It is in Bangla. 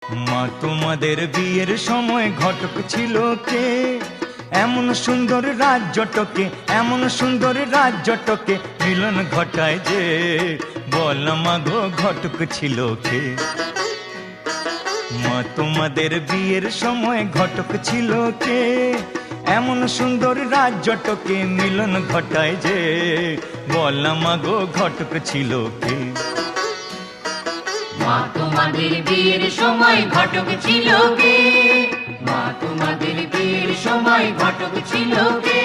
মা তোমাদের বিয়ের সময় ঘটক ছিল কে? এমন সুন্দর রাজ্যটকে, এমন সুন্দর রাজ্যটকে মিলন ঘটায় যে, বল মা গো ঘটক ছিল কে? মা তোমাদের বিয়ের সময় ঘটক ছিল কে? এমন সুন্দর রাজ্যটকে মিলন ঘটায় যে, বল মা গো ঘটক ছিল কে? মা তোমাদের বিয়ের সময় ঘটক ছিল কে? মা তোমাদের বিয়ের সময় ঘটক ছিল কে?